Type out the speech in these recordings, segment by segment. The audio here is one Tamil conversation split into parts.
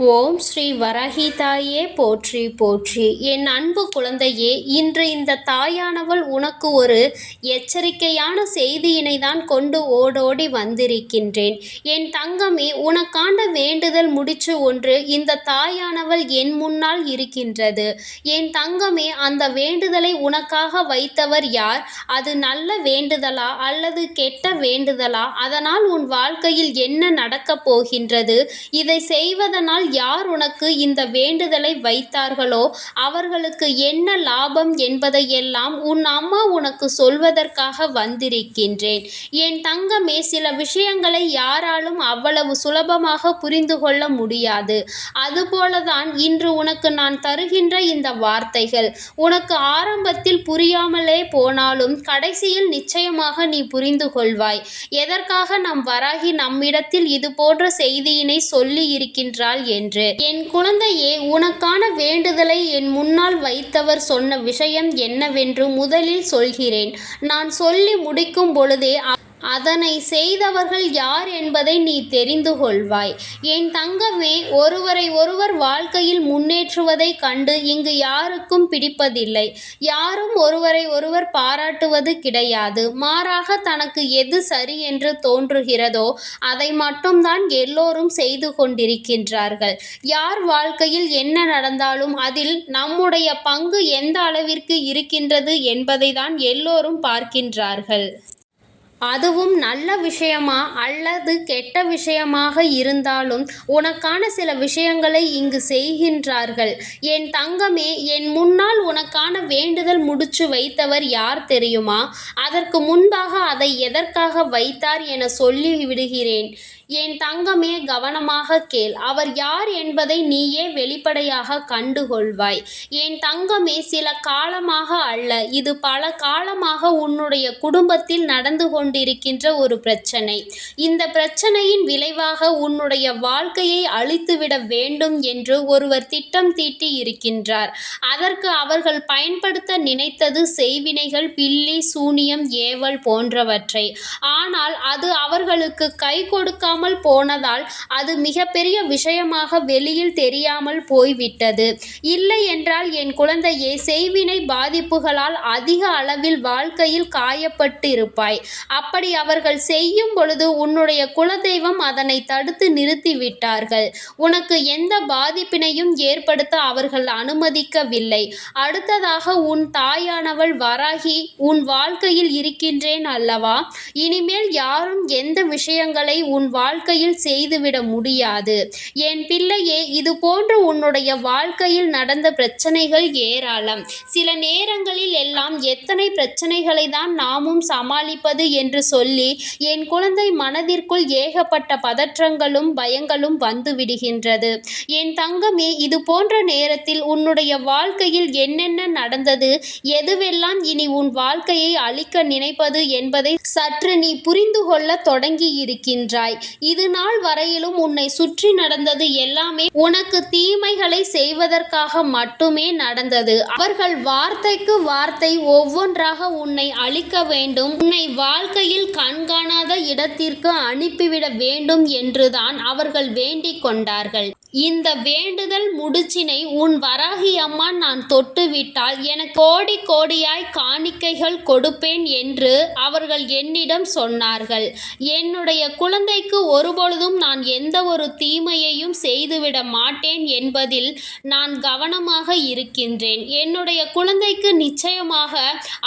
ஓம் ஸ்ரீ வராஹிதாயே போற்றி போற்றி. என் அன்பு குழந்தையே, இன்று இந்த தாயானவள் உனக்கு ஒரு எச்சரிக்கையான செய்தியினை தான் கொண்டு ஓடோடி வந்திருக்கின்றேன். என் தங்கமே, உனக்காண்ட வேண்டுதல் முடிச்சு ஒன்று இந்த தாயானவள் என் முன்னால் இருக்கின்றது. என் தங்கமே, அந்த வேண்டுதலை உனக்காக வைத்தவர் யார்? அது நல்ல வேண்டுதலா அல்லது கெட்ட வேண்டுதலா? அதனால் உன் வாழ்க்கையில் என்ன நடக்கப் போகின்றது? இதை செய்வதனால் யார் உனக்கு இந்த வேண்டுதலை வைத்தார்களோ அவர்களுக்கு என்ன லாபம் என்பதையெல்லாம் உன் அம்மா உனக்கு சொல்வதற்காக வந்திருக்கின்றேன். என் தங்கமே, சில விஷயங்களை யாராலும் அவ்வளவு சுலபமாக புரிந்து கொள்ள முடியாது. அதுபோலதான் இன்று உனக்கு நான் தருகின்ற இந்த வார்த்தைகள் உனக்கு ஆரம்பத்தில் புரியாமலே போனாலும் கடைசியில் நிச்சயமாக நீ புரிந்து கொள்வாய். எதற்காக நம் வராகி நம்மிடத்தில் இது போன்ற செய்தியினை சொல்லி இருக்கின்றாள் என்று. என் குழந்தையே, உனக்கான வேண்டுதலை என் முன்னால் வைத்தவர் சொன்ன விஷயம் என்னவென்று முதலில் சொல்கிறேன். நான் சொல்லி முடிக்கும் பொழுதே அதனை செய்தவர்கள் யார் என்பதை நீ தெரிந்து கொள்வாய். என் தங்கமே, ஒருவரை ஒருவர் வாழ்க்கையில் முன்னேற்றுவதை கண்டு இங்கு யாருக்கும் பிடிப்பதில்லை. யாரும் ஒருவரை ஒருவர் பாராட்டுவது கிடையாது. மாறாக தனக்கு எது சரி என்று தோன்றுகிறதோ அதை மட்டும்தான் எல்லோரும் செய்து கொண்டிருக்கின்றார்கள். யார் வாழ்க்கையில் என்ன நடந்தாலும் அதில் நம்முடைய பங்கு எந்த அளவிற்கு இருக்கின்றது என்பதை தான் எல்லோரும் பார்க்கின்றார்கள். அதுவும் நல்ல விஷயமா அல்லது கெட்ட விஷயமாக இருந்தாலும் உனக்கான சில விஷயங்களை இங்கு செய்கின்றார்கள். என் தங்கமே, என் முன்னால் உனக்கான வேண்டுதல் முடிச்சு வைத்தவர் யார் தெரியுமா? அதற்கு முன்பாக அதை எதற்காக வைத்தார் என சொல்லி விடுகிறேன். என் தங்கமே, கவனமாக கேள். அவர் யார் என்பதை நீயே வெளிப்படையாக கண்டுகொள்வாய். என் தங்கமே, சில காலமாக அல்ல, இது பல காலமாக உன்னுடைய குடும்பத்தில் நடந்து கொண்டிருக்கின்ற ஒரு பிரச்சனை. இந்த பிரச்சனையின் விளைவாக உன்னுடைய வாழ்க்கையை அழித்துவிட வேண்டும் என்று ஒருவர் திட்டம் தீட்டி இருக்கின்றார். அதற்கு அவர்கள் பயன்படுத்த நினைத்தது செய்வினைகள், பில்லி சூனியம், ஏவல் போன்றவற்றை. ஆனால் அது அவர்களுக்கு கை கொடுக்காமல் போனதால் அது மிகப்பெரிய விஷயமாக வெளியில் தெரியாமல் போய்விட்டது. இல்லை என்றால் என் குழந்தையே, செய்வினை பாதிப்புகளால் அதிக அளவில் வாழ்க்கையில் காயப்பட்டு இருப்பாய். அப்படி அவர்கள் செய்யும் பொழுது உன்னுடைய குலதெய்வம் அதனை தடுத்து நிறுத்திவிட்டார்கள். உனக்கு எந்த பாதிப்பினையும் ஏற்படுத்த அவர்கள் அனுமதிக்கவில்லை. அடுத்ததாக உன் தாயானவள் வராகி உன் வாழ்க்கையில் இருக்கின்றேன் அல்லவா? இனிமேல் யாரும் எந்த விஷயங்களை உன் வாழ்க்கையில் செய்துவிட முடியாது. என் பிள்ளையே, இது போன்று உன்னுடைய வாழ்க்கையில் நடந்த பிரச்சனைகள் ஏராளம். சில நேரங்களில் எல்லாம் எத்தனை பிரச்சனைகளை தான் நாமும் சமாளிப்பது என்று சொல்லி என் குழந்தை மனதிற்குள் ஏகப்பட்ட பதற்றங்களும் பயங்களும் வந்து விடுகின்றது. என் தங்கமே, இது போன்ற நேரத்தில் உன்னுடைய வாழ்க்கையில் என்னென்ன நடந்தது, எதுவெல்லாம் இனி உன் வாழ்க்கையை அழிக்க நினைப்பது என்பதை சற்று நீ புரிந்து கொள்ள தொடங்கி இருக்கின்றாய். இது நாள் வரையிலும் உன்னை சுற்றி நடந்தது எல்லாமே உனக்கு தீமைகளை செய்வதற்காக மட்டுமே நடந்தது. அவர்கள் வார்த்தைக்கு வார்த்தை ஒவ்வொன்றாக உன்னை அழிக்க வேண்டும், உன்னை வாழ்க்கையில் கண்காணாத இடத்திற்கு அனுப்பிவிட வேண்டும் என்றுதான் அவர்கள் வேண்டிக் கொண்டார்கள். இந்த வேண்டுதல் முடிச்சினை உன் வராகி அம்மா நான் தொட்டுவிட்டால் எனக்கு கோடி கோடியாய் காணிக்கைகள் கொடுப்பேன் என்று அவர்கள் என்னிடம் சொன்னார்கள். என்னுடைய குழந்தைக்கு ஒருபொழுதும் நான் எந்த ஒரு தீமையையும் செய்துவிட மாட்டேன் என்பதில் நான் கவனமாக இருக்கின்றேன். என்னுடைய குழந்தைக்கு நிச்சயமாக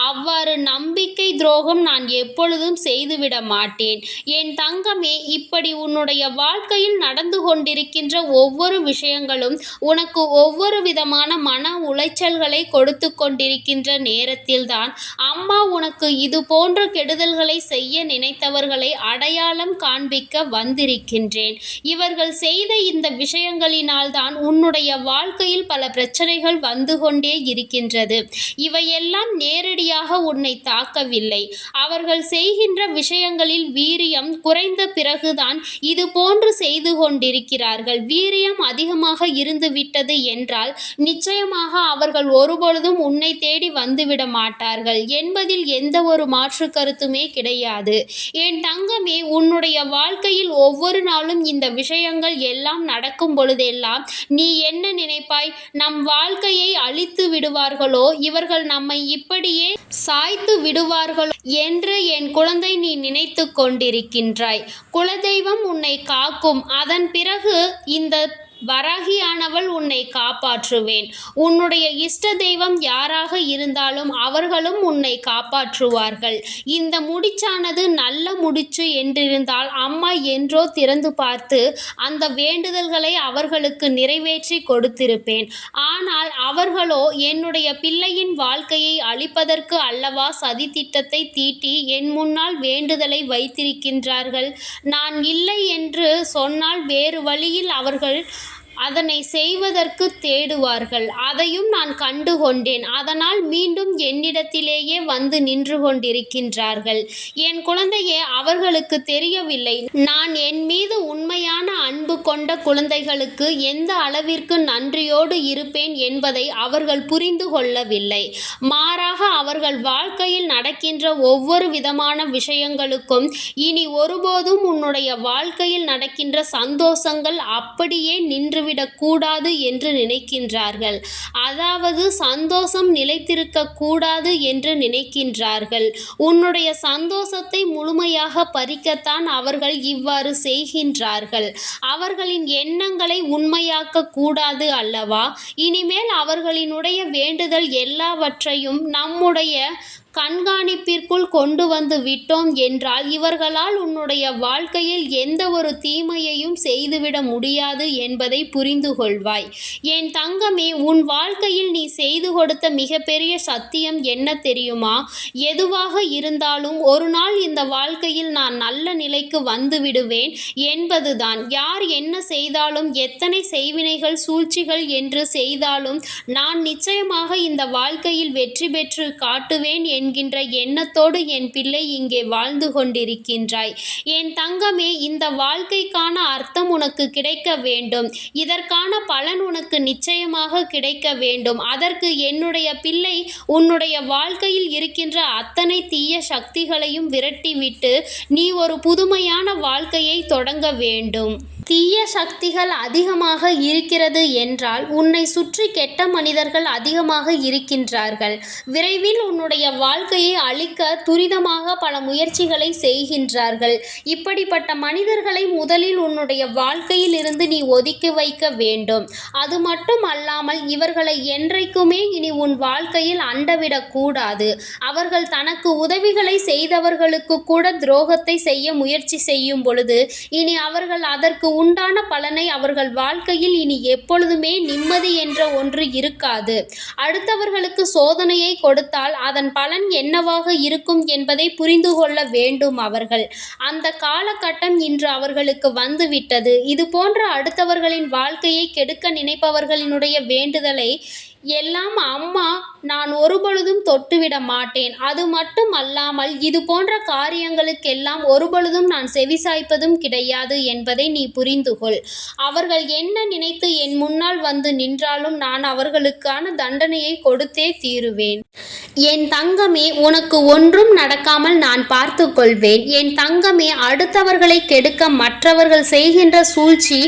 அவ்வாறு நம்பிக்கை துரோகம் நான் எப்பொழுதும் செய்துவிட மாட்டேன். என் தங்கமே, இப்படி உன்னுடைய வாழ்க்கையில் நடந்து கொண்டிருக்கின்ற ஒவ்வொரு விஷயங்களும் உனக்கு ஒவ்வொரு விதமான மன உளைச்சல்களை கொடுத்து கொண்டிருக்கின்ற நேரத்தில்தான் அம்மா உனக்கு இது போன்ற கெடுதல்களை செய்ய நினைத்தவர்களை அடையாளம் காண்பிக்க வந்திருக்கின்றேன். இவர்கள் செய்த இந்த விஷயங்களினால் தான் உன்னுடைய வாழ்க்கையில் பல பிரச்சனைகள் வந்து கொண்டே இருக்கின்றது. இவையெல்லாம் நேரடியாக உன்னை தாக்கவில்லை. அவர்கள் செய்கின்ற விஷயங்களில் வீரியம் குறைந்த பிறகுதான் இது போன்று செய்து கொண்டிருக்கிறார்கள். வீரியம் தைரியம் அதிகமாக இருந்து விட்டது என்றால் நிச்சயமாக அவர்கள் ஒருபொழுதும் உன்னை தேடி வந்துவிட மாட்டார்கள் என்பதில் எந்த ஒரு மாற்று கருத்துமே கிடையாது. என் தங்கமே, உன்னுடைய வாழ்க்கையில் ஒவ்வொரு நாளும் இந்த விஷயங்கள் எல்லாம் நடக்கும் பொழுதெல்லாம் நீ என்ன நினைப்பாய்? நம் வாழ்க்கையை அழித்து விடுவார்களோ, இவர்கள் நம்மை இப்படியே சாய்த்து விடுவார்களோ என்று என் குழந்தை நீ நினைத்து கொண்டிருக்கின்றாய். குலதெய்வம் உன்னை காக்கும். அதன் பிறகு இந்த வராகியானவள் உன்னை காப்பாற்றுவேன். உன்னுடைய இஷ்ட தெய்வம் யாராக இருந்தாலும் அவர்களும் உன்னை காப்பாற்றுவார்கள். இந்த முடிச்சானது நல்ல முடிச்சு என்றிருந்தால் அம்மா என்றோ திறந்து பார்த்து அந்த வேண்டுதல்களை அவர்களுக்கு நிறைவேற்றி கொடுத்திருப்பேன். ஆனால் அவர்களோ என்னுடைய பிள்ளையின் வாழ்க்கையை அழிப்பதற்கு அல்லவா சதி திட்டத்தை தீட்டி என் முன்னால் வேண்டுதலை வைத்திருக்கின்றார்கள். நான் இல்லை என்று சொன்னால் வேறு வழியில் அவர்கள் அதனை செய்வதற்கு தேடுவார்கள். அதையும் நான் கண்டு கொண்டேன். அதனால் மீண்டும் என்னிடத்திலேயே வந்து நின்று கொண்டிருக்கின்றார்கள். என் குழந்தையே, அவர்களுக்கு தெரியவில்லை நான் என் மீது உண்மையான அன்பு கொண்ட குழந்தைகளுக்கு எந்த அளவிற்கு நன்றியோடு இருப்பேன் என்பதை அவர்கள் புரிந்து கொள்ளவில்லை. மாறாக அவர்கள் வாழ்க்கையில் நடக்கின்ற ஒவ்வொரு விதமான விஷயங்களுக்கும் இனி ஒருபோதும் உன்னுடைய வாழ்க்கையில் நடக்கின்ற சந்தோஷங்கள் அப்படியே நின்றுவிடக் கூடாது என்று நினைக்கின்றார்கள். அதாவது சந்தோஷம் நிலைத்திருக்க கூடாது என்று நினைக்கின்றார்கள். உன்னுடைய சந்தோஷத்தை முழுமையாக பறிக்கத்தான் அவர்கள் இவ்வாறு செய்கின்றார்கள். அவர்களின் எண்ணங்களை உண்மையாக்க கூடாது அல்லவா? இனிமேல் அவர்களினுடைய வேண்டுதல் எல்லாவற்றையும் நம்முடைய கண்காணிப்பிற்குள் கொண்டு வந்து விட்டோம் என்றால் இவர்களால் உன்னுடைய வாழ்க்கையில் எந்த ஒரு தீமையையும் செய்துவிட முடியாது என்பதை புரிந்து கொள்வாய். என் தங்கமே, உன் வாழ்க்கையில் நீ செய்து கொடுத்த மிகப்பெரிய சத்தியம் என்ன தெரியுமா? எதுவாக இருந்தாலும் ஒரு நாள் இந்த வாழ்க்கையில் நான் நல்ல நிலைக்கு வந்து விடுவேன் என்பதுதான். யார் என்ன செய்தாலும், எத்தனை செய்வினைகள் சூழ்ச்சிகள் என்று செய்தாலும் நான் நிச்சயமாக இந்த வாழ்க்கையில் வெற்றி பெற்று காட்டுவேன் என்கின்ற எண்ணத்தோடு என் பிள்ளை இங்கே வாழ்ந்து கொண்டிருக்கின்றாய். என் தங்கமே, இந்த வாழ்க்கைக்கான அர்த்தம் உனக்கு கிடைக்க வேண்டும். இதற்கான பலன் உனக்கு நிச்சயமாக கிடைக்க வேண்டும். அதற்கு என்னுடைய பிள்ளை உன்னுடைய வாழ்க்கையில் இருக்கின்ற அத்தனை தீய சக்திகளையும் விரட்டிவிட்டு நீ ஒரு புதுமையான வாழ்க்கையை தொடங்க வேண்டும். தீய சக்திகள் அதிகமாக இருக்கிறது என்றால் உன்னை சுற்றி கெட்ட மனிதர்கள் அதிகமாக இருக்கின்றார்கள். விரைவில் உன்னுடைய வாழ்க்கையை அழிக்க துரிதமாக பல முயற்சிகளை செய்கின்றார்கள். இப்படிப்பட்ட மனிதர்களை முதலில் உன்னுடைய வாழ்க்கையில் இருந்து நீ ஒதுக்கி வைக்க வேண்டும். அது மட்டும் அல்லாமல் இவர்களை என்றைக்குமே இனி உன் வாழ்க்கையில் அண்டவிடக் கூடாது. அவர்கள் தனக்கு உதவிகளை செய்தவர்களுக்கு கூட துரோகத்தை செய்ய முயற்சி செய்யும் பொழுது இனி அவர்கள் அதற்கு உண்டான பலனை அவர்கள் வாழ்க்கையில் இனி எப்பொழுதுமே நிம்மதி என்ற ஒன்று இருக்காது. அடுத்தவர்களுக்கு சோதனையை கொடுத்தால் அதன் பலன் என்னவாக இருக்கும் என்பதை புரிந்து கொள்ள வேண்டும் அவர்கள். அந்த காலகட்டம் இன்று அவர்களுக்கு வந்துவிட்டது. இது போன்ற அடுத்தவர்களின் வாழ்க்கையை கெடுக்க நினைப்பவர்களினுடைய வேண்டுதலை எல்லாம் அம்மா நான் ஒருபொழுதும் தொட்டுவிட மாட்டேன். அது மட்டும் அல்லாமல் இது போன்ற காரியங்களுக்கெல்லாம் ஒருபொழுதும் நான் செவிசாய்ப்பதும் கிடையாது என்பதை நீ புரிந்து கொள். அவர்கள் என்ன நினைத்து என் முன்னால் வந்து நின்றாலும் நான் அவர்களுக்கான தண்டனையை கொடுத்தே தீருவேன். என் தங்கமே, உனக்கு ஒன்றும் நடக்காமல் நான் பார்த்து கொள்வேன். என் தங்கமே, அடுத்தவர்களை கெடுக்க மற்றவர்கள் செய்கின்ற சூழ்ச்சி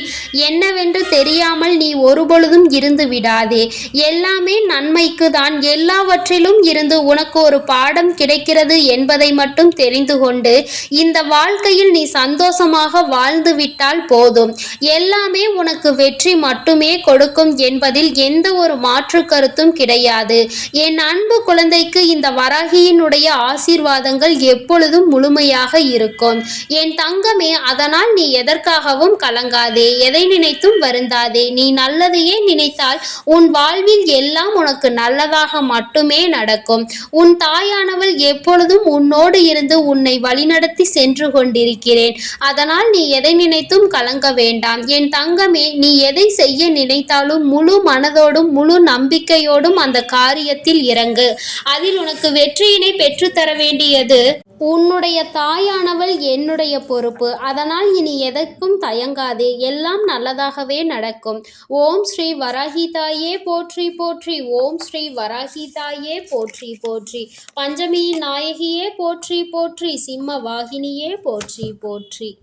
என்னவென்று தெரியாமல் நீ ஒருபொழுதும் இருந்து விடாதே. எல்லாமே நன்மைக்கு தான். எல்லாவற்றிலும் இருந்து உனக்கு ஒரு பாடம் கிடைக்கிறது என்பதை மட்டும் தெரிந்து கொண்டு இந்த வாழ்க்கையில் நீ சந்தோஷமாக வாழ்ந்து விட்டால் போதும். எல்லாமே உனக்கு வெற்றி மட்டுமே கொடுக்கும் என்பதில் எந்த ஒரு மாற்று கருத்தும் கிடையாது. என் அன்பு குழந்தைக்கு இந்த வராகியினுடைய ஆசீர்வாதங்கள் எப்பொழுதும் முழுமையாக இருக்கும். என் தங்கமே, அதனால் நீ எதற்காகவும் கலங்காதே, எதை நினைத்தும் வருந்தாதே. நீ நல்லதையே நினைத்தால் உன் வாழ்வில் எல்லாம் உனக்கு நல்லதாக மட்டுமே நடக்கும். உன் தாயானவள் எப்பொழுதும் உன்னோடு இருந்து உன்னை வழிநடத்தி சென்று கொண்டிருக்கிறேன். அதனால் நீ எதை நினைத்தும் கலங்க வேண்டாம். என் தங்கமே, நீ எதை செய்ய நினைத்தாலும் முழு மனதோடும் முழு நம்பிக்கையோடும் அந்த காரியத்தில் இறங்கு. அதில் உனக்கு வெற்றியினை பெற்றுத்தர வேண்டியது உன்னுடைய தாயானவள் என்னுடைய பொறுப்பு. அதனால் இனி எதற்கும் தயங்காதே. எல்லாம் நல்லதாகவே நடக்கும். ஓம் ஸ்ரீ வராகி தாயே போற்றி போற்றி. ஓம் ஸ்ரீ வராகி தாயே போற்றி போற்றி. பஞ்சமியின் நாயகியே போற்றி போற்றி. சிம்ம வாகினியே போற்றி போற்றி.